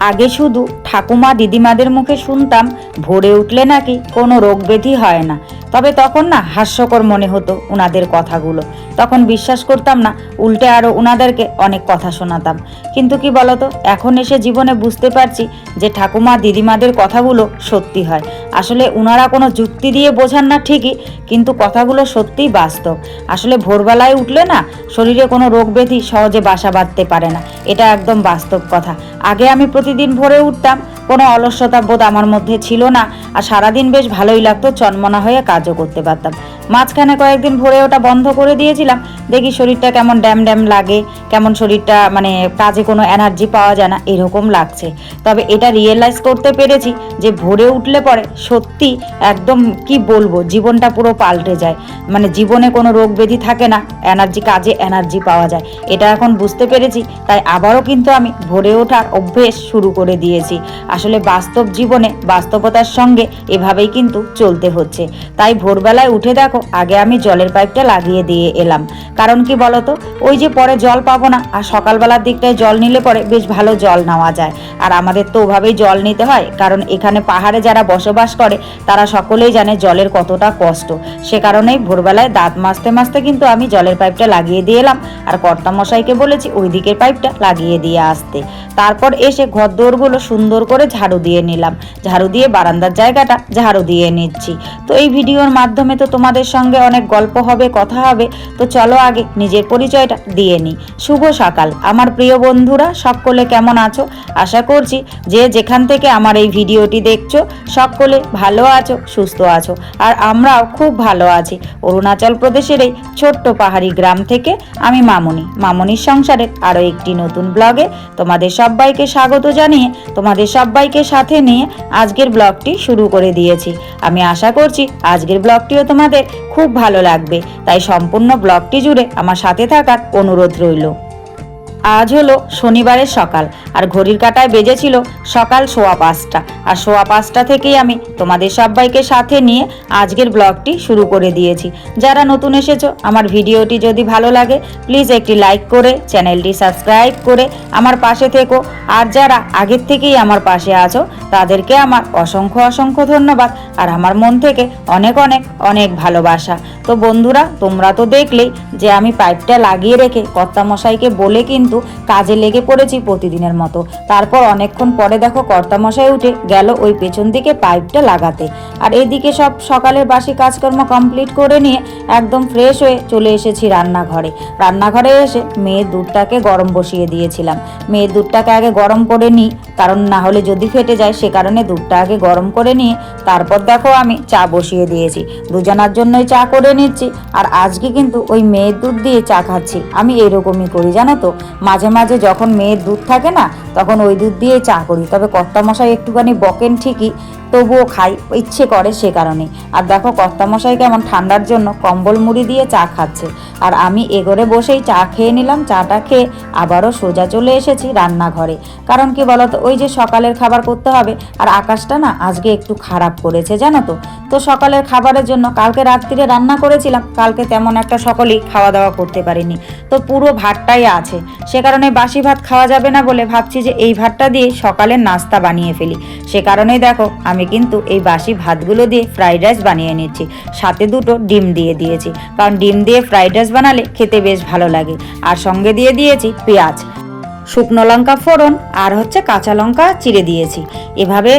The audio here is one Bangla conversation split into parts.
আগে শুধু ঠাকুমা দিদিমাদের মুখে শুনতাম ভোরে উঠলে নাকি কোনো রোগ ব্যাধি হয় না, তবে তখন না হাস্যকর মনে হতো উনাদের কথাগুলো। তখন বিশ্বাস করতাম না, উল্টে আরও উনাদেরকে অনেক কথা শোনাতাম। কিন্তু কি বলতো, এখন এসে জীবনে বুঝতে পারছি যে ঠাকুমা দিদিমাদের কথাগুলো সত্যি হয়। আসলে উনারা কোনো যুক্তি দিয়ে বোঝান না ঠিকই, কিন্তু কথাগুলো সত্যিই বাস্তব। আসলে ভোরবেলায় উঠলে না শরীরে কোনো রোগ ব্যাধি সহজে বাসা বাঁধতে পারে না, এটা একদম বাস্তব কথা। আগে আমি প্রতিদিন ভোরে উঠতাম, কোনো অলসতা বোধ আমার মধ্যে ছিল না, আর সারাদিন বেশ ভালোই লাগতো, চনমনা হয়ে কাজও করতে পারতাম। মাঝখানে কয়েকদিন ভোরে ওটা বন্ধ করে দিয়েছিলাম, দেখি শরীরটা কেমন ড্যাম ড্যাম লাগে, কেমন শরীরটা মানে কাজে কোনো এনার্জি পাওয়া যায় না এরকম লাগছে। তবে এটা রিয়েলাইজ করতে পেরেছি যে ভোরে উঠলে পরে সত্যি একদম কি বলবো, জীবনটা পুরো পাল্টে যায়। মানে জীবনে কোনো রোগ ব্যাধি থাকে না, এনার্জি, কাজে এনার্জি পাওয়া যায়, এটা এখন বুঝতে পেরেছি। তাই আবারও কিন্তু আমি ভোরে ওঠার অভ্যেস শুরু করে দিয়েছি। আসলে বাস্তব জীবনে বাস্তবতার সঙ্গে এভাবেই কিন্তু চলতে হচ্ছে। তাই ভোরবেলায় উঠে দেখো, আগে আমি জলের পাইপটা লাগিয়ে দিয়ে এলাম। কারণ কি বলতো, ওই যে পরে জল পাবো না, আর সকালবেলার দিকটায় জল নিলে পরে বেশ ভালো জল নেওয়া যায়। আর আমাদের তো ওভাবেই জল নিতে হয়, কারণ এখানে পাহাড়ে যারা বসবাস করে তারা সকলেই জানে জলের কতটা কষ্ট। সে কারণেই ভোরবেলায় দাঁত মাজতে মাজতে কিন্তু আমি জলের পাইপটা লাগিয়ে দিয়ে এলাম, আর কর্তামশাইকে বলেছি ওই দিকের পাইপটা লাগিয়ে দিয়ে আসতে। তারপর এসে ঘর দোরগুলো সুন্দর করে ঝাড়ু দিয়ে নিলাম, ঝাড়ু দিয়ে বারান্দার জায়গাটা ঝাড়ু দিয়ে নিচ্ছি। তো এই ভিডিওর মাধ্যমে তো তোমাদের সঙ্গে অনেক গল্প হবে, কথা হবে। তো চলো আগে নিজের পরিচয়টা দিয়ে নিই। শুভ সকাল আমার প্রিয় বন্ধুরা, সকলে কেমন আছো? আশা করছি যে যেখান থেকে আমার এই ভিডিওটি দেখছো সকলে ভালো আছো, সুস্থ আছো। আর আমরাও খুব ভালো আছি। অরুণাচল প্রদেশের এই ছোট্ট পাহাড়ি গ্রাম থেকে আমি মামনির সংসারের আরও একটি নতুন ব্লগে তোমাদের সবাইকে স্বাগত জানিয়ে, তোমাদের সবাইকে সাথে নিয়ে আজকের ব্লগটি শুরু করে দিয়েছি। আমি আশা করছি আজকের ব্লগটিও তোমাদের খুব ভালো লাগবে, তাই সম্পূর্ণ ব্লগটি জুড়ে আমার সাথে থাকার অনুরোধ রইল। আজ হলো শনিবারের সকাল, আর ঘড়ির কাঁটায় বেজেছিল সকাল 5:15, আর 5:15 থেকেই আমি তোমাদের সবাইকে সাথে নিয়ে আজকের ব্লগটি শুরু করে দিয়েছি। যারা নতুন এসেছো, আমার ভিডিওটি যদি ভালো লাগে প্লিজ একটি লাইক করে চ্যানেলটি সাবস্ক্রাইব করে আমার পাশে থেকো। আর যারা আগের থেকেই আমার পাশে আছো তাদেরকে আমার অসংখ্য অসংখ্য ধন্যবাদ, আর আমার মন থেকে অনেক অনেক অনেক ভালোবাসা। তো বন্ধুরা, তোমরা তো দেখলেই যে আমি পাইপটা লাগিয়ে রেখে কর্তামশাইকে বলে কিন্তু কাজে লেগে পড়েছি প্রতিদিনের মতো। তারপর অনেকক্ষণ পরে দেখো কর্তামশাই উঠে গেল ওই পেছন দিকে পাইপটা লাগাতে, আর এদিকে সব সকালের বাসি কাজকর্ম কমপ্লিট করে নিয়ে একদম ফ্রেশ হয়ে চলে এসেছি রান্নাঘরে। রান্নাঘরে এসে মেয়ের দুধটাকে গরম বসিয়ে দিয়েছিলাম। মেয়ের দুধটাকে আগে গরম করে নিই, কারণ না হলে যদি ফেটে যায়, সে কারণে দুধটা আগে গরম করে নিয়ে তারপর দেখো আমি চা বসিয়ে দিয়েছি। দুজনার জন্যই চা করে নিচ্ছি। আর আজকে কিন্তু ওই মেয়ের দুধ দিয়ে চা খাচ্ছি। আমি এরকমই করি জানো তো, মাঝে মাঝে যখন মেয়ের দুধ থাকে না তখন ওই দুধ দিয়ে চা করি। তবে কর্তামশাই একটুখানি বকেন ঠিকই, তবুও খাই, ইচ্ছে করে সে কারণে। আর দেখো কর্তামশাই কেমন ঠান্ডার জন্য কম্বল মুড়ি দিয়ে চা খাচ্ছে, আর আমি এগোরে বসেই চা খেয়ে নিলাম। চাটা খেয়ে আবারও সোজা চলে এসেছি রান্নাঘরে। কারণ কি বলতো, ওই যে সকালের খাবার করতে হবে, আর আকাশটা না আজকে একটু খারাপ করেছে জানো তো। তো সকালের খাবারের জন্য কালকে রাত্রিরে রান্না করেছিলাম, কালকে তেমন একটা সকলেই খাওয়া দাওয়া করতে পারিনি, তো পুরো ভাতটাই আছে। সে কারণে বাসি ভাত খাওয়া যাবে না বলে ভাবছি যে এই ভাতটা দিয়ে সকালের নাস্তা বানিয়ে ফেলি। সে কারণেই দেখো আমি কিন্তু এই বাসি ভাতগুলো দিয়ে ফ্রাইড রাইস বানিয়ে নিচ্ছি। সাথে দুটো ডিম দিয়ে দিয়েছি, কারণ ডিম দিয়ে ফ্রাইড রাইস বানালে খেতে বেশ ভালো লাগে। আর সঙ্গে দিয়ে দিয়েছি পেঁয়াজ, শুকনো লঙ্কা ফোড়ন, আর হচ্ছে কাঁচা লঙ্কা চিড়ে দিয়েছি। এভাবে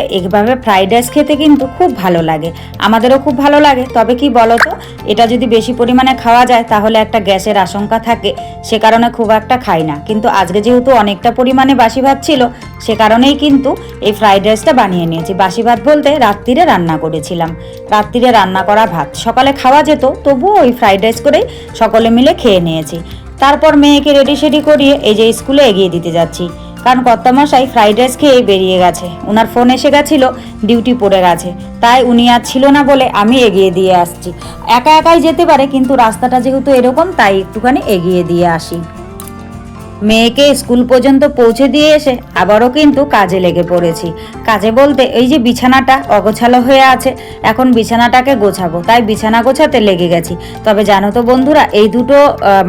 ফ্রাইড রাইস খেতে কিন্তু খুব ভালো লাগে, আমাদেরও খুব ভালো লাগে। তবে কি বলতো, এটা যদি বেশি পরিমাণে খাওয়া যায় তাহলে একটা গ্যাসের আশঙ্কা থাকে, সে কারণে খুব একটা খাই না। কিন্তু আজকে যেহেতু অনেকটা পরিমাণে বাসি ভাত ছিল, সে কারণেই কিন্তু এই ফ্রাইড রাইসটা বানিয়ে নিয়েছি। বাসি ভাত বলতে রাত্রিরে রান্না করেছিলাম, রাত্রিরে রান্না করা ভাত সকালে খাওয়া যেত, তবুও ওই ফ্রাইড রাইস করেই সকলে মিলে খেয়ে নিয়েছি। তারপর মেয়েকে রেডি সেডি করিয়ে এই যে স্কুলে এগিয়ে দিতে যাচ্ছি, কারণ কর্তামশাই ফ্রাইড রাইস খেয়ে বেরিয়ে গেছে। ওনার ফোন এসে গেছিলো, ডিউটি পড়ে গেছে, তাই উনি আর ছিল না বলে আমি এগিয়ে দিয়ে আসছি। একা একাই যেতে পারে, কিন্তু রাস্তাটা যেহেতু এরকম তাই একটুখানি এগিয়ে দিয়ে আসি। মেয়েকে স্কুল পর্যন্ত পৌঁছে দিয়ে এসে আবারও কিন্তু কাজে লেগে পড়েছি। কাজে বলতে এই যে বিছানাটা অগোছালো হয়ে আছে, এখন বিছানাটাকে গোছাবো, তাই বিছানা গোছাতে লেগে গেছি। তবে জানো তো বন্ধুরা, এই দুটো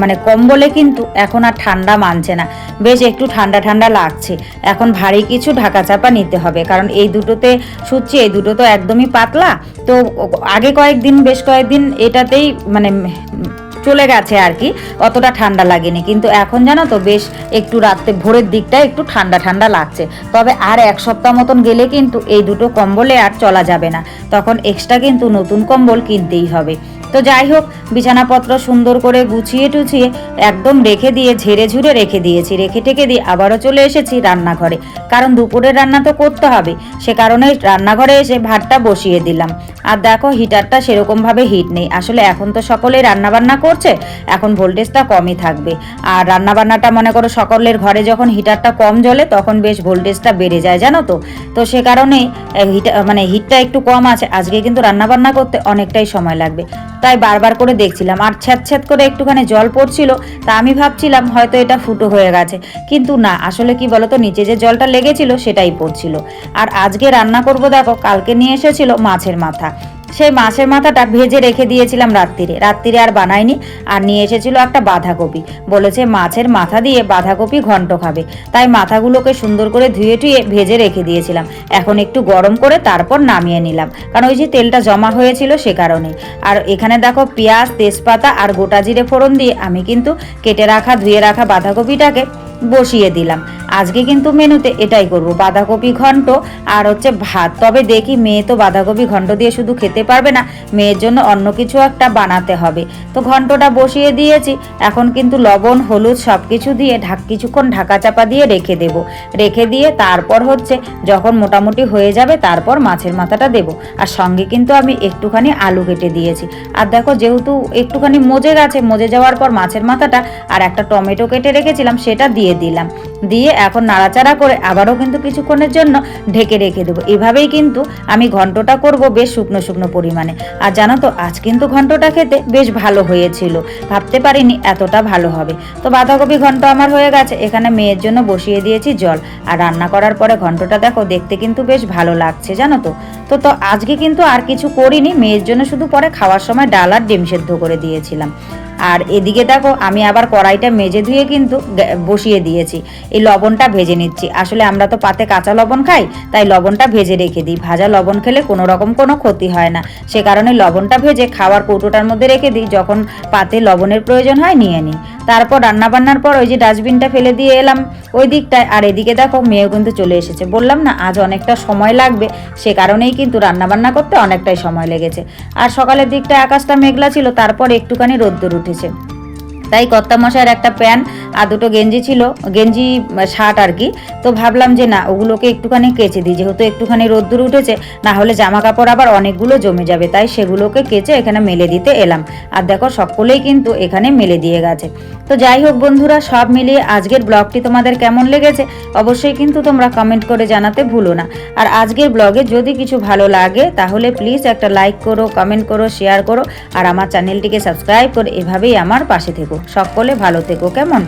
মানে কম্বলে কিন্তু এখন আর ঠান্ডা মানছে না, বেশ একটু ঠান্ডা ঠান্ডা লাগছে। এখন ভারী কিছু ঢাকা চাপা নিতে হবে, কারণ এই দুটোতে শুচ্ছি, এই দুটো তো একদমই পাতলা। তো আগে বেশ কয়েকদিন এটাতেই মানে চলে গেছে আর কি, অতটা ঠান্ডা লাগেনি। কিন্তু এখন জানো তো বেশ একটু রাত্রে ভোরের দিকটা একটু ঠান্ডা ঠান্ডা লাগছে। তবে আর এক সপ্তাহ মতন গেলে কিন্তু এই দুটো কম্বলে আর চলা যাবে না, তখন এক্সট্রা কিন্তু নতুন কম্বল কিনতেই হবে। তো যাই হোক, বিছানাপত্র সুন্দর করে গুছিয়ে টুছিয়ে একদম রেখে দিয়ে ঝেড়ে ঝুড়ে রেখে দিয়েছি। রেখে টেকে দিয়ে আবারও চলে এসেছি রান্নাঘরে, কারণ দুপুরের রান্না তো করতে হবে। সে কারণে রান্নাঘরে এসে ভাতটা বসিয়ে দিলাম। আর দেখো, হিটারটা সেরকমভাবে হিট নেই। আসলে এখন তো সকলেই রান্নাবান্না করছে, এখন ভোল্টেজটা কমই থাকবে। আর রান্নাবান্নাটা মনে করো সকলের ঘরে যখন হিটারটা কম জ্বলে তখন বেশ ভোল্টেজটা বেড়ে যায়, জানো তো। তো সে কারণেই হিটটা একটু কম আছে। আজকে কিন্তু রান্নাবান্না করতে অনেকটাই সময় লাগবে, তাই বারবার করে দেখছিলাম। আর ছ্যাঁত করে একটুখানি জল পড়ছিল, তা আমি ভাবছিলাম হয়তো এটা ফুটো হয়ে গেছে, কিন্তু না, আসলে কি বলতো, নিচে যে জলটা লেগেছিল সেটাই পড়ছিল। আর আজকে রান্না করব, দেখো কালকে নিয়ে এসেছিল মাছের মাথা। সেই মাছের মাথাটা ভেজে রেখে দিয়েছিলাম রাত্রিরে আর বানাইনি। আর নিয়ে এসেছিল একটা বাঁধাকপি, বলেছে মাছের মাথা দিয়ে বাঁধাকপি ঘন্ট খাবে, তাই মাথাগুলোকে সুন্দর করে ধুয়ে টুয়ে ভেজে রেখে দিয়েছিলাম। এখন একটু গরম করে তারপর নামিয়ে নিলাম, কারণ ওই যে তেলটা জমা হয়েছিল সে কারণে। আর এখানে দেখো পেঁয়াজ, তেজপাতা আর গোটা জিরে ফোড়ন দিয়ে আমি কিন্তু কেটে রাখা ধুয়ে রাখা বাঁধাকপিটাকে বসিয়ে দিলাম। আজকে কিন্তু মেনুতে এটাই করব, বাঁধাকপি ঘন্ট আর হচ্ছে ভাত। তবে দেখি, মেয়ে তো বাঁধাকপি ঘন্ট দিয়ে শুধু খেতে পারবে না, মেয়ের জন্য অন্য কিছু একটা বানাতে হবে। তো ঘন্টটা বসিয়ে দিয়েছি। এখন কিন্তু লবণ হলুদ সব কিছু দিয়ে কিছুক্ষণ ঢাকা চাপা দিয়ে রেখে দেব। রেখে দিয়ে তারপর হচ্ছে যখন মোটামুটি হয়ে যাবে তারপর মাছের মাথাটা দেব। আর সঙ্গে কিন্তু আমি একটুখানি আলু কেটে দিয়েছি। আর দেখো, যেহেতু একটুখানি মজে গেছে, মজে যাওয়ার পর মাছের মাথাটা আর একটা টমেটো কেটে রেখেছিলাম সেটা দিয়ে দিলাম। দিয়ে এখন নাড়াচাড়া করে আবারও কিন্তু কিছুক্ষণের জন্য ঢেকে রেখে দেবো। এভাবেই কিন্তু আমি ঘন্টটা করব বেশ শুকনো শুকনো পরিমাণে। আর জানো তো, আজ কিন্তু ঘন্টটা খেতে বেশ ভালো হয়েছিল, ভাবতে পারিনি এতটা ভালো হবে। তো বাঁধাকপি ঘন্ট আমার হয়ে গেছে। এখানে মেয়ের জন্য বসিয়ে দিয়েছি জল। আর রান্না করার পরে ঘন্টটা দেখো দেখতে কিন্তু বেশ ভালো লাগছে, জানো তো। তো আজকে কিন্তু আর কিছু করিনি, মেয়ের জন্য শুধু পরে খাওয়ার সময় ডাল আর ডিম সেদ্ধ করে দিয়েছিলাম। আর এদিকে দেখো, আমি আবার কড়াইটা মেজে ধুয়ে কিন্তু বসিয়ে দিয়েছি। এই লবণটা ভেজে নিচ্ছি। আসলে আমরা তো পাতে কাঁচা লবণ খাই, তাই লবণটা ভেজে রেখে দিই। ভাজা লবণ খেলে কোনো রকম কোনো ক্ষতি হয় না, সে কারণে লবণটা ভেজে খাওয়ার কৌটোটার মধ্যে রেখে দিই, যখন পাতে লবণের প্রয়োজন হয় নিয়ে নিই। তারপর রান্নাবান্নার পর ওই যে ডাস্টবিনটা ফেলে দিয়ে এলাম ওই দিকটায়। আর এদিকে দেখো, মেয়েও কিন্তু চলে এসেছে। বললাম না আজ অনেকটা সময় লাগবে, সে কারণেই কিন্তু রান্নাবান্না করতে অনেকটাই সময় লেগেছে। আর সকালের দিকটা আকাশটা মেঘলা ছিল, তারপর একটুখানি রোদ্দুর উঠেছে। তাই কর্তামশাইয়ের একটা প্যান্ট আর দুটো গেঞ্জি শার্ট আর কি। তো ভাবলাম যে না, ওগুলোকে একটুখানি কেচে দিই, যেহেতু একটুখানি রোদ্দুর উঠেছে, না হলে জামা কাপড় আবার অনেকগুলো জমে যাবে। তাই সেগুলোকে কেচে এখানে মেলে দিতে এলাম। আর দেখো, সকলেই কিন্তু এখানে মেলে দিয়ে গেছে। তো যাই হোক বন্ধুরা, সব মিলিয়ে আজকের ব্লগটি তোমাদের কেমন লেগেছে অবশ্যই কিন্তু তোমরা কমেন্ট করে জানাতে ভুলো না। আর আজকের ব্লগে যদি কিছু ভালো লাগে তাহলে প্লিজ একটা লাইক করো, কমেন্ট করো, শেয়ার করো। আর আমার চ্যানেলটিকে সাবস্ক্রাইব করে এভাবেই আমার পাশে থেকো। সকলে ভালো থেকো, কেমন?